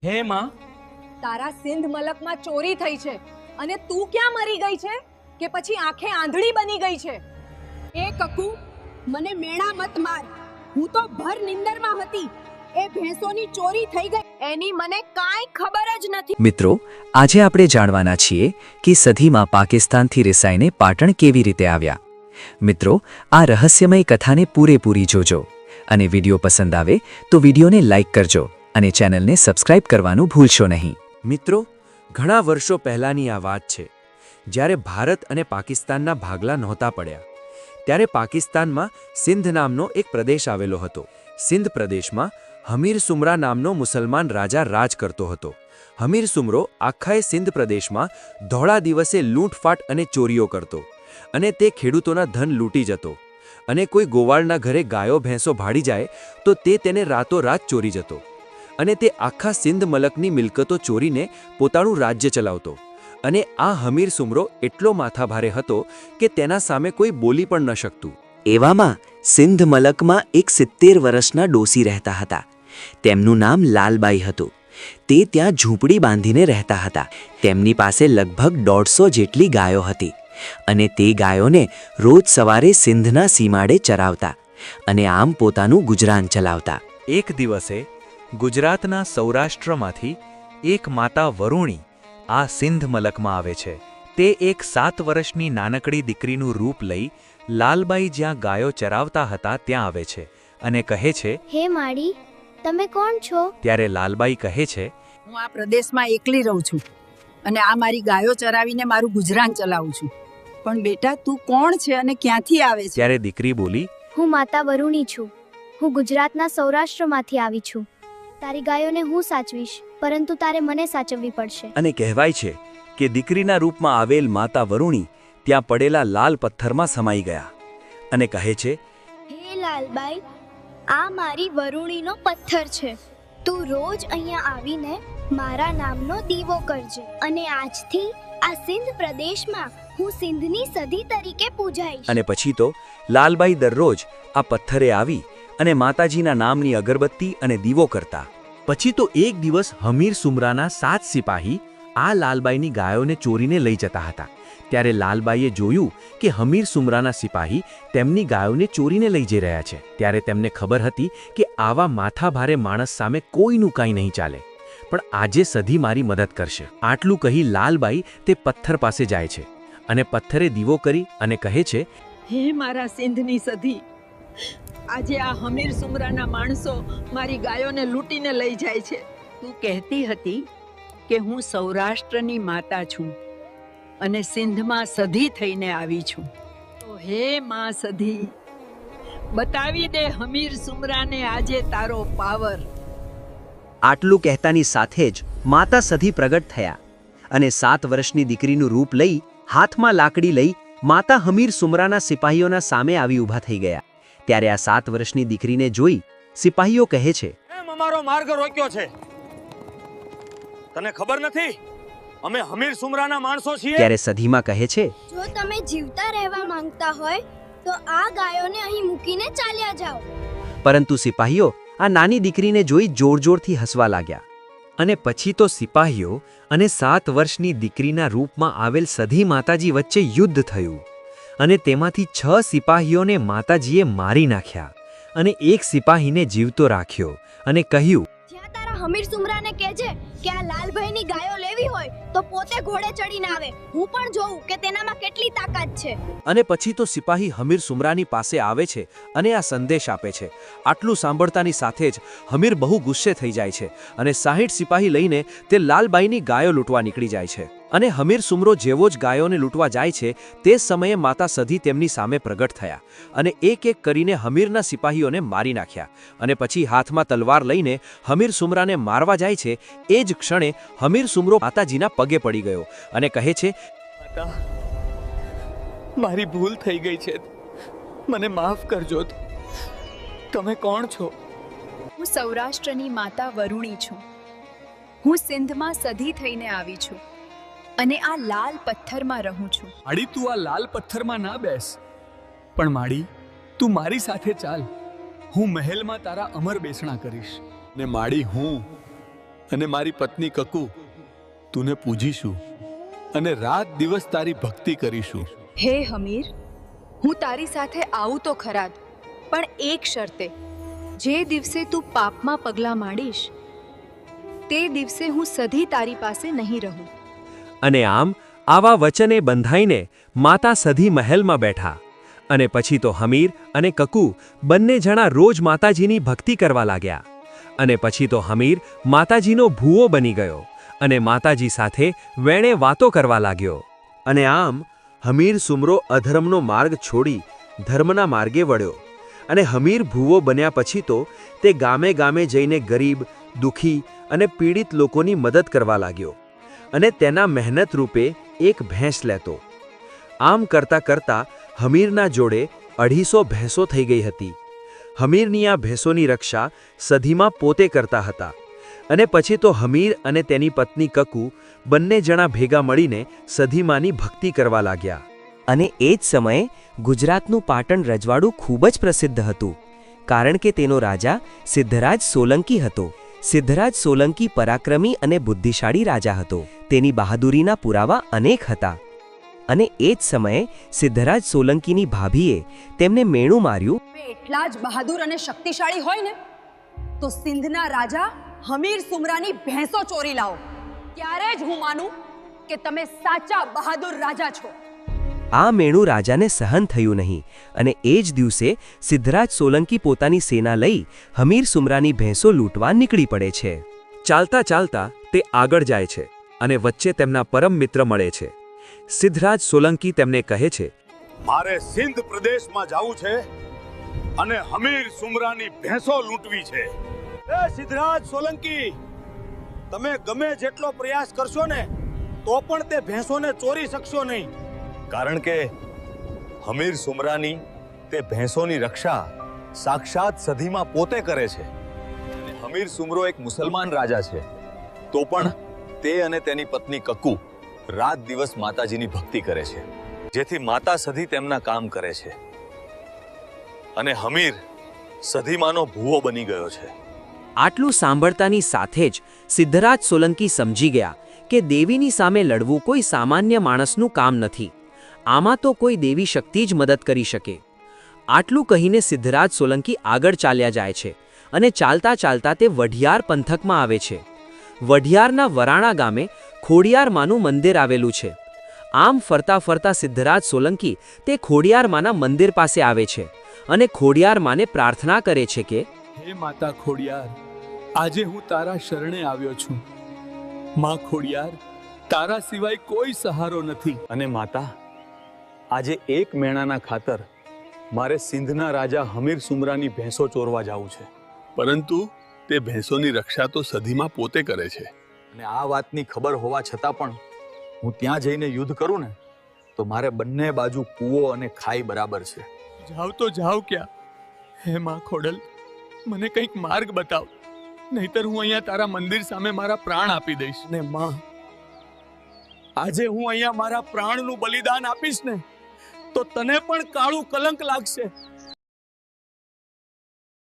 હે માં, તારા સિંધ મલકમાં ચોરી થઈ છે અને તું ક્યાં મરી ગઈ છે કે પછી આંખે આંધળી બની ગઈ છે? એ કકુ, મને મેણા મત માર. હું તો ભર નિંદરમાં હતી. એ ભેંસોની ચોરી થઈ ગઈ એની મને કાંઈ ખબર જ નથી. મિત્રો, આજે આપણે જાણવાના છીએ કે સદીમાં પાકિસ્તાનથી રિસાઈને પાટણ કેવી રીતે આવ્યા. મિત્રો, આ રહસ્યમય કથાને પૂરેપૂરી જોજો અને વિડીયો પસંદ આવે તો વિડીયોને લાઈક કરજો અને ચેનલને સબસ્ક્રાઇબ કરવાનું ભૂલશો નહીં. મિત્રો, ઘણા વર્ષો પહેલાંની આ વાત છે, જ્યારે ભારત અને પાકિસ્તાનના ભાગલા નહોતા પડ્યા. ત્યારે પાકિસ્તાનમાં સિંધ નામનો એક પ્રદેશ આવેલો હતો. સિંધ પ્રદેશમાં હમીર સુમરા નામનો મુસલમાન રાજા રાજ કરતો હતો. હમીર સુમરો આખાએ સિંધ પ્રદેશમાં ધોળા દિવસે લૂંટફાટ અને ચોરીઓ કરતો અને તે ખેડૂતોના ધન લૂંટી જતો. અને કોઈ ગોવાળના ઘરે ગાયો ભેંસો ભાડી જાય તો તે તેને રાતોરાત ચોરી જતો અને તે આખા સિંધ મલકની મિલકતો ચોરીને પોતાનું રાજ્ય ચલાવતો. અને આ હમીર સુમરો એટલો માથાભારે હતો કે તેના સામે કોઈ બોલી પણ ન શકતું. એવામાં સિંધ મલકમાં એક 70 વર્ષના ડોસી રહેતા હતા. તેમનું નામ લાલબાઈ હતું. તે ત્યાં ઝૂંપડી બાંધીને રહેતા હતા. તેમની પાસે લગભગ 150 જેટલી ગાયો હતી અને તે ગાયોને રોજ સવારે સિંધના સીમાડે ચરાવતા અને આમ પોતાનું ગુજરાન ચલાવતા. એક દિવસે ગુજરાતના સૌરાષ્ટ્રમાંથી એક માતા વરુણી આ સિંધ મલકમાં આવે છે. તે એક 7 વર્ષની નાનકડી દીકરીનું રૂપ લઈ લાલબાઈ જ્યાં ગાયો ચરાવતા હતા ત્યાં આવે છે અને કહે છે, હે માડી, તમે કોણ છો? ત્યારે લાલબાઈ કહે છે, હું આ પ્રદેશમાં એકલી રહું છું અને આ મારી ગાયો ચરાવીને મારું ગુજરાન ચલાવું છું. પણ બેટા, તું કોણ છે અને ક્યાંથી આવે છે? ત્યારે દીકરી બોલી, હું માતા વરુણી છું. હું ગુજરાતના સૌરાષ્ટ્રમાંથી આવી છું. તારી ગાયોને હું સાચવીશ, પરંતુ તારે મને સાચવવી પડશે. અને કહેવાય છે કે દીકરીના રૂપમાં આવેલ માતા વરુણી ત્યાં પડેલા લાલ પથ્થરમાં સમાઈ ગયા અને કહે છે, હે લાલબાઈ, આ મારી વરુણીનો પથ્થર છે. તું રોજ અહીંયા આવીને મારા નામનો દીવો કરજે અને આજથી આ સિંધ પ્રદેશમાં હું સિંધની સદી તરીકે પૂજાઈશ. અને પછી તો લાલબાઈ દરરોજ આ પથ્થરે આવી અને માતાજીના નામની અગરબત્તી અને દીવો કરતા. પછી તો એક દિવસ હમીર સુમરાના 7 સિપાહી આ લાલબાઈની ગાયોને ચોરીને લઈ જતા હતા. ત્યારે લાલબાઈએ જોયું કે હમીર સુમરાના સિપાહી તેમની ગાયોને ચોરીને લઈ જઈ રહ્યા છે. ત્યારે તેમને ખબર હતી કે આવા માથાભારે માણસ સામે કોઈનું કાંઈ નહીં ચાલે, પણ આજે સધી મારી મદદ કરશે. આટલું કહી લાલબાઈ તે પથ્થર પાસે જાય છે અને પથ્થરે દીવો કરી અને કહે છે, હે મારા સિંધની સધી, આજે આ હમીર સુમરાના માણસો મારી ગાયોને લૂંટીને લઈ જાય છે. તું કહેતી હતી કે હું સૌરાષ્ટ્રની માતા છું અને સિંધમાં સધી થઈને આવી છું. તો હે માં સધી, બતાવી દે હમીર સુમરાને આજે તારો પાવર. આટલું કહેતાની સાથે જ માતા સધી પ્રગટ થયા અને 7 વર્ષની દીકરીનું રૂપ લઈ હાથમાં લાકડી લઈ માતા હમીર સુમરાના સિપાહીઓના સામે આવી ઊભા થઈ ગયા. ત્યારે આ 7 વર્ષની દીકરીને જોઈ સિપાહીઓ કહે છે, એમ અમારો માર્ગ રોક્યો છે. તને ખબર નથી અમે હમીર સુમરાના માણસો છીએ? ત્યારે સધીમાં કહે છે, જો તમે જીવતા રહેવા માંગતા હોય તો આ ગાયોને અહીં મૂકીને ચાલ્યા જાઓ. પરંતુ સિપાહીઓ આ નાની દીકરીને જોઈ જોરજોરથી હસવા લાગ્યા. અને પછી તો સિપાહીઓ અને 7 વર્ષની દીકરીના રૂપમાં આવેલ સધી માતાજી વચ્ચે યુદ્ધ થયું અને તેમાંથી 6 સિપાહીઓને માતાજીએ મારી નાખ્યા અને એક સિપાહીને જીવતો રાખ્યો અને કહ્યું, જ્યાં તારા હમીર સુમરાને કહેજે કે આ લાલભાઈની ગાયો લેવી હોય તો પોતે ઘોડે ચડીને આવે. હું પણ જોઉં કે તેનામાં કેટલી તાકાત છે. અને પછી તો સિપાહી હમીર સુમરાની પાસે આવે છે અને આ સંદેશ આપે છે. આટલું સાંભળતાની સાથે જ હમીર બહુ ગુસ્સે થઈ જાય છે અને 60 સિપાહી લઈને તે લાલબાઈની ગાયો લૂંટવા નીકળી જાય છે. અને હમીર સુમરો જેવો જ ગાયોને લૂંટવા જાય છે તે સમયે માતા સધી તેમની સામે પ્રગટ થયા અને એક એક કરીને હમીરના સિપાહીઓને મારી નાખ્યા. અને પછી હાથમાં તલવાર લઈને હમીર સુમરાને મારવા જાય છે. એ જ ક્ષણે હમીર સુમરો માતાજીના પગે પડી ગયો અને કહે છે, માતા, મારી ભૂલ થઈ ગઈ છે, મને માફ કરજો. તમે કોણ છો? હું સૌરાષ્ટ્રની માતા વરુણી છું. હું સિંધમાં સધી થઈને આવી છું અને આ લાલ પથ્થરમાં રહું છું. માડી, તું આ લાલ પથ્થરમાં ના બેસ, પણ માડી, તું મારી સાથે ચાલ. હું મહેલમાં તારા અમર બેસણા કરીશ. ને માડી, હું અને મારી પત્ની કકુ તુને પૂજીશું અને રાત દિવસ તારી ભક્તિ કરીશું. હે હમીર, હું તારી સાથે આવું તો ખરા જ, પણ એક શરતે. જે દિવસે તું પાપમાં પગલાં માંડીશ તે દિવસે હું સધી તારી પાસે નહીં રહું. અને આમ આવા વચને બંધાઈને માતા સધી મહેલમાં બેઠા. અને પછી તો હમીર અને કકુ બંને જણા રોજ માતાજીની ભક્તિ કરવા લાગ્યા. અને પછી તો હમીર માતાજીનો ભૂવો બની ગયો અને માતાજી સાથે વેણે વાતો કરવા લાગ્યો. અને આમ હમીર સુમરો અધર્મનો માર્ગ છોડી ધર્મના માર્ગે વળ્યો. અને હમીર ભૂવો બન્યા પછી તો તે ગામે ગામે જઈને ગરીબ, દુઃખી અને પીડિત લોકોની મદદ કરવા લાગ્યો અને તેના મહેનત રૂપે એક ભેંસ લેતો. આમ કરતાં કરતાં હમીરના જોડે 250 ભેંસો થઈ ગઈ હતી. હમીરની આ ભેંસોની રક્ષા સધીમાં પોતે કરતા હતા. અને પછી તો હમીર અને તેની પત્ની કકુ બંને જણા ભેગા મળીને સધીમાની ભક્તિ કરવા લાગ્યા. અને એ જ સમયે ગુજરાતનું પાટણ રજવાડું ખૂબ જ પ્રસિદ્ધ હતું, કારણ કે તેનો રાજા સિદ્ધરાજ સોલંકી હતો. સિદ્ધરાજ સોલંકી પરાક્રમી અને બુદ્ધિશાળી રાજા હતો. તેની બહાદુરીના પુરાવા અનેક હતા. અને એ જ સમયે સિદ્ધરાજ સોલંકીની ભાભીએ તેમને મેણું માર્યું. એટલા જ બહાદુર અને શક્તિશાળી હોય ને તો સિંધના રાજા હમીર સુમરાની ભેંસો ચોરી લાવો, ત્યારે જ હું માનું કે તમે સાચા બહાદુર રાજા છો. આ મેણું રાજાને સહન થયું નહીં અને એ જ દિવસે સિદ્ધરાજ સોલંકી પોતાની સેના લઈ હમીર સુમરાની ભેંસો લૂંટવા નીકળી પડે છે. ચાલતા ચાલતા તે આગળ જાય છે અને વચ્ચે તેમના પરમ મિત્ર મળે છે. સિદ્ધરાજ સોલંકી તેમને કહે છે, મારે સિંધ પ્રદેશમાં જવું છે અને હમીર સુમરાની ભેંસો લૂંટવી છે. એ સિદ્ધરાજ સોલંકી, તમે ગમે જેટલો પ્રયાસ કરશો ને તો પણ તે ભેંસોને ચોરી શકશો નહીં, કારણ કે હમીર સુમરાની તે ભેંસોની રક્ષા સાક્ષાત સધીમાં પોતે કરે છે. હમીર સુમરો એક મુસલમાન રાજા છે, તો પણ તે અને તેની પત્ની કકુ રાત દિવસ માતાજીની ભક્તિ કરે છે, જેથી માતા સધી તેમના કામ કરે છે. અને હમીર સધીમાનો ભૂવો બની ગયો છે. આટલું સાંભળતાની સાથે જ સિદ્ધરાજ સોલંકી સમજી ગયા કે દેવીની સામે લડવું કોઈ સામાન્ય માણસનું કામ નથી. આમાં તો કોઈ દેવી શક્તિ જ મદદ કરી શકે. આટલું કહીને સિદ્ધરાજ સોલંકી આગળ ચાલ્યા જાય છે અને ચાલતા ચાલતા તે વઢિયાર પંથકમાં આવે છે. વઢિયારના વરાણા ગામે ખોડિયારમાંનું મંદિર આવેલું છે. આમ ફરતા ફરતા સિદ્ધરાજ સોલંકી તે ખોડિયારમાંના મંદિર પાસે આવે છે અને ખોડિયારમાંને પ્રાર્થના કરે છે કે, હે માતા ખોડિયાર, આજે હું તારા શરણે આવ્યો છું. માં ખોડિયાર, તારા સિવાય કોઈ સહારો નથી. અને માતા, આજે એક મેણાના ખાતર મારે સિંધના રાજા હમીર સુમરાની ભેંસો ચોરવા જવું છે. પરંતુ તે ભેંસોની રક્ષા તો સધીમાં પોતે કરે છે. અને આ વાતની ખબર હોવા છતાં પણ હું ત્યાં જઈને યુદ્ધ કરું ને તો મારે બંને બાજુ કૂવો અને ખાઈ બરાબર છે. જાવ તો જાવ ક્યાં? હે માં ખોડલ, મને કંઈક માર્ગ બતાવ, નહીતર હું અહીંયા તારા મંદિર સામે મારા પ્રાણ આપી દઈશ. ને માં, આજે હું અહીંયા મારા પ્રાણનું બલિદાન આપીશ ને તો તને પણ કાળું કલંક લાગશે.